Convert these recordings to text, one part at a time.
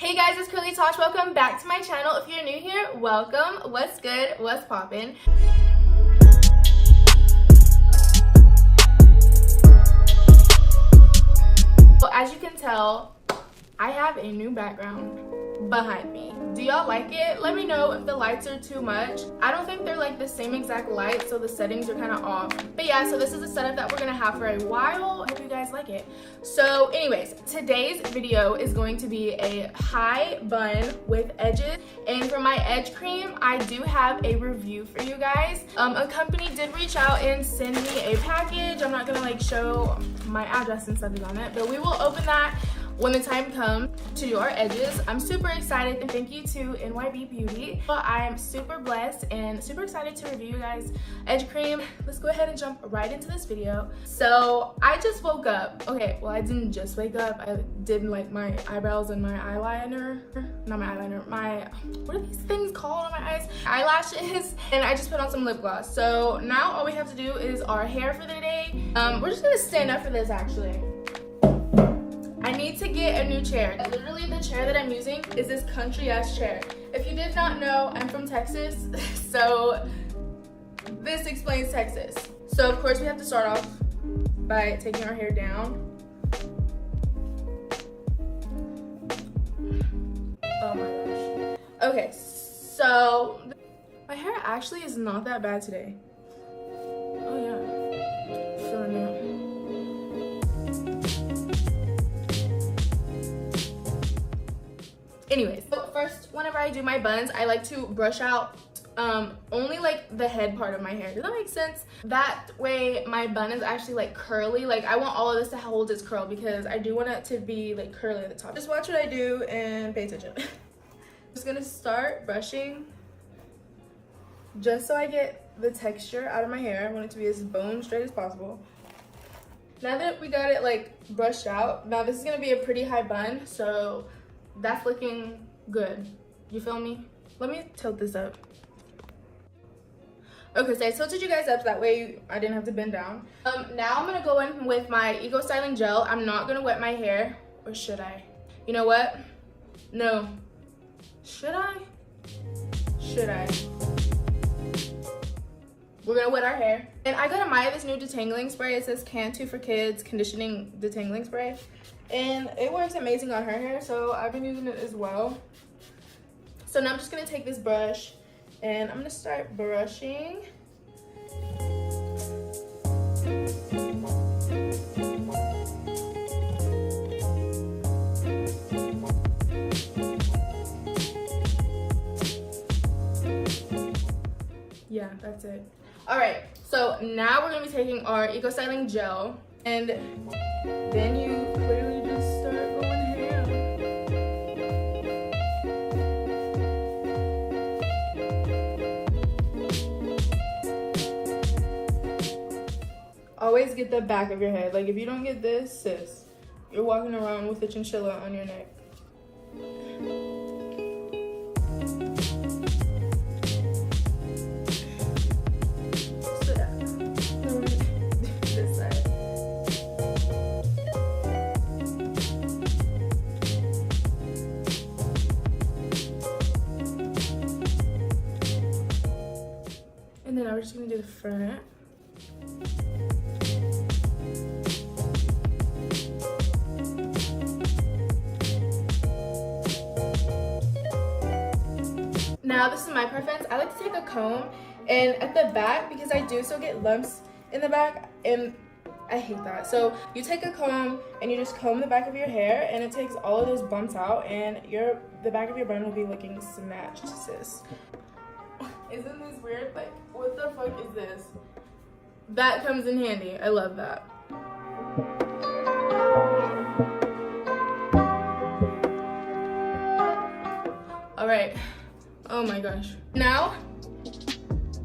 Hey guys, it's Curly Tosh. Welcome back to my channel. If you're new here, welcome. What's good? What's poppin'? Well, as you can tell, I have a new background behind me. Do y'all like it? Let me know if the lights are too much. I don't think they're like the same exact light, so the settings are kind of off. But yeah, so this is a setup that we're gonna have for a while. I hope you guys like it. So anyways, today's video is going to be a high bun with edges. And for my edge cream, I do have a review for you guys. A company did reach out and send me a package. I'm not gonna like show my address and stuff is on it, but we will open that when the time comes to do our edges. I'm super excited, and thank you to NYBEE Beauty. Well, I am super blessed and super excited to review you guys edge cream. Let's go ahead and jump right into this video. So I just woke up. Okay, well, I didn't just wake up. I did like my eyebrows and my eyeliner. Not my eyeliner, what are these things called on my eyes? Eyelashes. And I just put on some lip gloss. So now all we have to do is our hair for the day. We're just gonna stand up for this actually. I need to get a new chair. Literally the chair that I'm using is this country ass chair. If you did not know, I'm from Texas, so this explains Texas. So of course we have to start off by taking our hair down. Oh my gosh. Okay, so my hair actually is not that bad today. Oh yeah, feeling it. Anyways, so first, whenever I do my buns, I like to brush out only like the head part of my hair. Does that make sense? That way my bun is actually like curly. Like I want all of this to hold its curl because I do want it to be like curly at the top. Just watch what I do and pay attention. Just gonna start brushing just so I get the texture out of my hair. I want it to be as bone straight as possible. Now that we got it like brushed out, now this is gonna be a pretty high bun, so that's looking good. You feel me? Let me tilt this up. Okay, so I tilted you guys up so that way I didn't have to bend down. Now I'm gonna go in with my Ego Styling Gel. I'm not gonna wet my hair, or should I? You know what? No. Should I? Should I? We're gonna wet our hair. And I got Maya this new detangling spray. It says Cantu for Kids Conditioning Detangling Spray. And it works amazing on her hair, so I've been using it as well. So now I'm just gonna take this brush and I'm gonna start brushing. Yeah, that's it. All right, so now we're gonna be taking our Ego Styling Gel, and then you clearly just start going ham. Always get the back of your head. Like if you don't get this, sis, you're walking around with a chinchilla on your neck. And then I'm just gonna do the front. Now this is my preference. I like to take a comb, and at the back, because I do still get lumps in the back, and I hate that. So you take a comb and you just comb the back of your hair, and it takes all of those bumps out, and the back of your bun will be looking snatched, sis. Isn't this weird? Like, what the fuck is this? That comes in handy. I love that. All right. Oh my gosh. Now,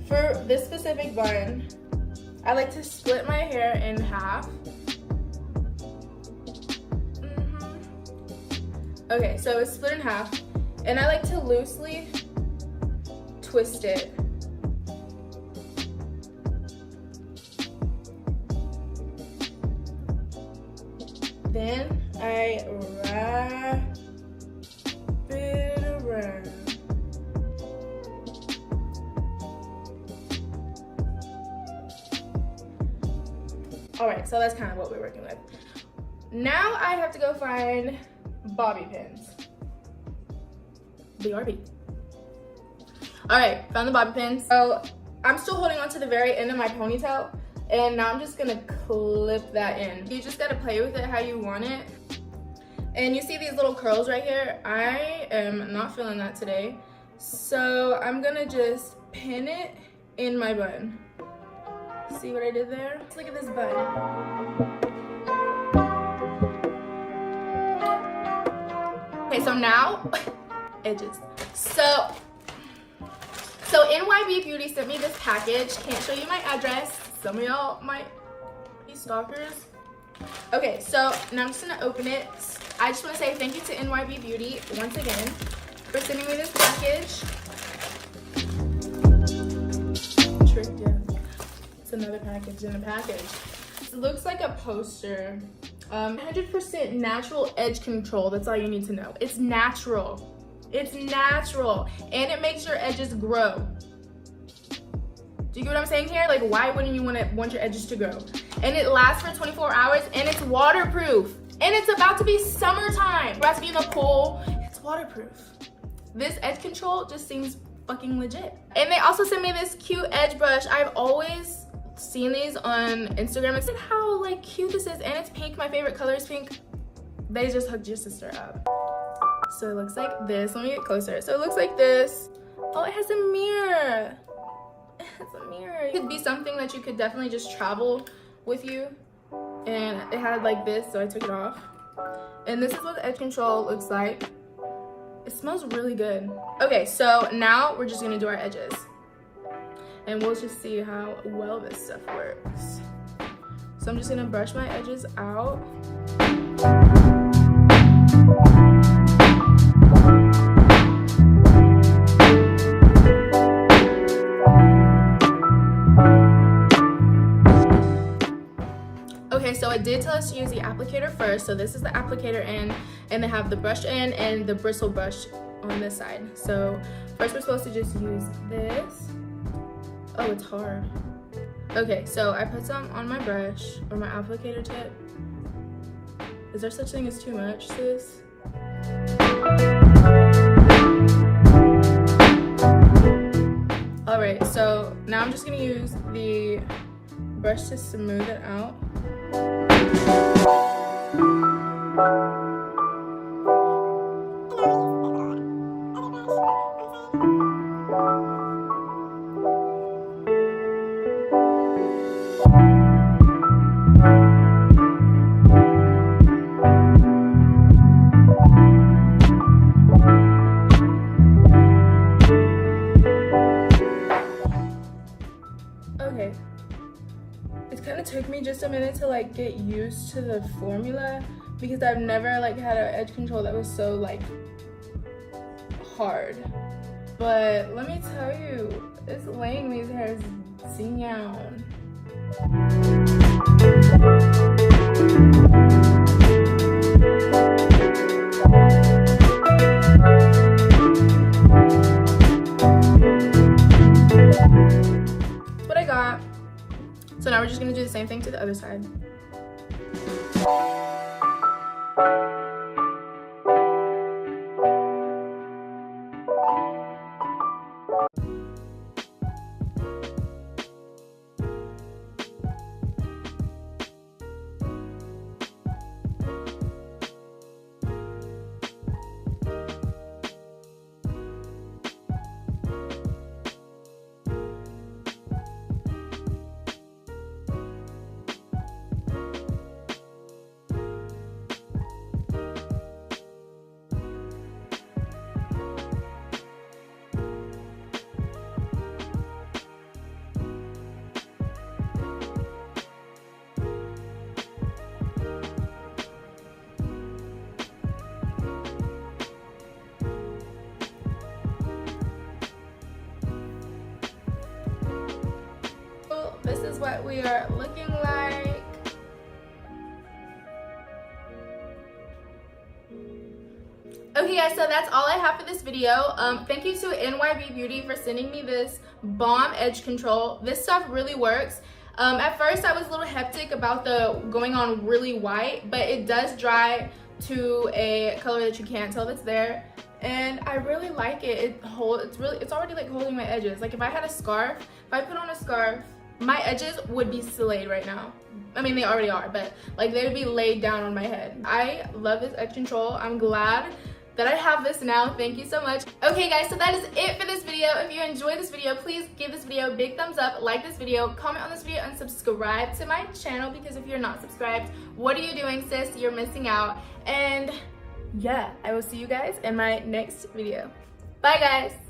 for this specific bun, I like to split my hair in half. Okay, so it's split in half, and I like to loosely twist it. Then I wrap All right, so that's kind of what we're working with. Now I have to go find bobby pins. BRB. All right, found the bobby pins. So I'm still holding on to the very end of my ponytail, and now I'm just gonna clip that in. You just gotta play with it how you want it. And you see these little curls right here? I am not feeling that today. So I'm gonna just pin it in my bun. See what I did there? Let's look at this bun. Okay, so now, edges. So NYBEE Beauty sent me this package. Can't show you my address. Some of y'all might be stalkers. Okay, so now I'm just gonna open it. I just wanna say thank you to NYBEE Beauty once again for sending me this package. Tricked you. It's another package in a package. It looks like a poster. 100% natural edge control. That's all you need to know. It's natural. It's natural. And it makes your edges grow. Do you get what I'm saying here? Like, why wouldn't you want your edges to grow? And it lasts for 24 hours, and it's waterproof. And it's about to be summertime. We're about to be in the pool. It's waterproof. This edge control just seems fucking legit. And they also sent me this cute edge brush. I've always seen these on Instagram. It's like how like cute this is, and it's pink. My favorite color is pink. They just hooked your sister up. So it looks like this. Let me get closer. So it looks like this. Oh, it has a mirror. It has a mirror. It could be something that you could definitely just travel with you. And it had like this, so I took it off. And this is what the edge control looks like. It smells really good. Okay, so now we're just gonna do our edges. And we'll just see how well this stuff works. So I'm just gonna brush my edges out. Okay, so it did tell us to use the applicator first. So this is the applicator end, and they have the brush end and the bristle brush on this side. So first we're supposed to just use this. Oh, it's hard. Okay, so I put some on my brush or my applicator tip. Is there such thing as too much, sis? All right, so now I'm just gonna use the brush to smooth it out. Okay, it kind of took me just a minute to like get used to the formula because I've never like had an edge control that was so like hard. But let me tell you, it's laying these hairs down. That's what I got. So now we're just gonna do the same thing to the other side. This is what we are looking like. Okay guys, so that's all I have for this video. Thank you to NYBEE Beauty for sending me this bomb edge control. This stuff really works. At first I was a little hectic about the going on really white, but it does dry to a color that you can't tell that's there, and I really like it. It's already like holding my edges. Like if I had a scarf, if I put on a scarf, my edges would be slayed right now. I mean, they already are, but like they would be laid down on my head. I love this edge control. I'm glad that I have this now. Thank you so much. Okay guys, so that is it for this video. If you enjoyed this video, please give this video a big thumbs up, like this video, comment on this video, and subscribe to my channel, because if you're not subscribed, what are you doing, sis? You're missing out. And yeah, I will see you guys in my next video. Bye guys.